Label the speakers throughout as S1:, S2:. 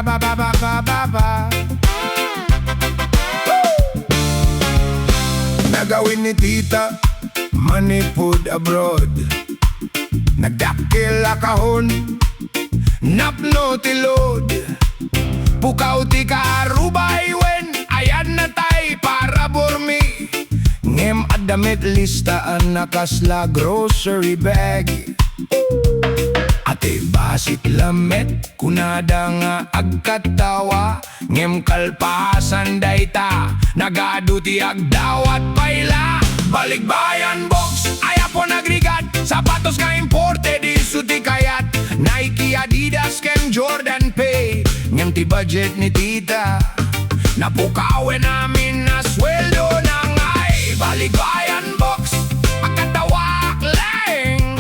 S1: ba ba ba ba ba ba. Nagawin ni tita, manipod abroad. Nagdakil akahon, napno tilod. Pukaw ti karubay wen, ayan na tay para burmi. Ngem adamit listaan nakasla grocery bag. Ate Bassit lamet, kunada nga agkatawa. Ngem kalpasan dayta, nagaduti agdawat paila. Balikbayan box, aya po nagrigat. Sapatos ka imported, isuti kayat. Nike, Adidas, kem Jordan Pay. Ngem ti budget ni tita, napukawe namin na sweldo ng ay. Balikbayan box, akatawak lang.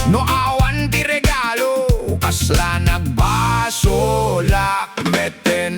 S1: No awan ti regalo, kasla nagbaso lakmeten.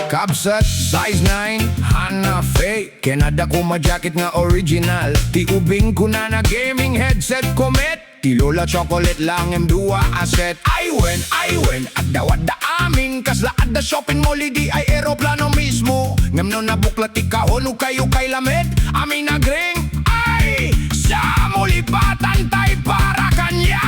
S1: Kabsat, size 9, Hanafe. Canada ko ma-jacket nga original. Ti ubing ko na na gaming headset Comet. Ti Lola chocolate lang em dua aset. I went, at dawad da amin. Kasla at da shopping mall, di ay aeroplano mismo. Ngam no nabuklat ikaw, no kayo kay lamet. Amin nagring, ay, sa mulipatan tay para kanya.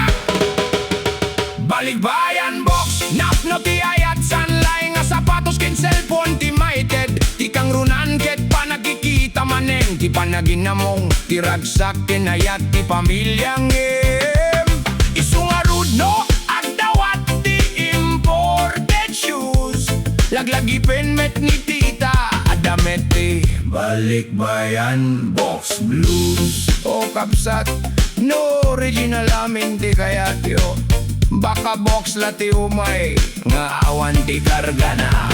S1: Balikbayan box, napno ti ayat sanlay nga sapatos kin cellphone ti maited. Ti kang runan ket pa nakikita maneng. Ti panaginamong ti ragsak ken ayat ti pamilyang em. Isu nga rudno agdawat ti imported shoes. Laglagi penmet ni tita adamet ti Balikbayan Box Blues. O kapsat, no original amin ti kayat yo. Baka box lati umay, nga awan ti karga na.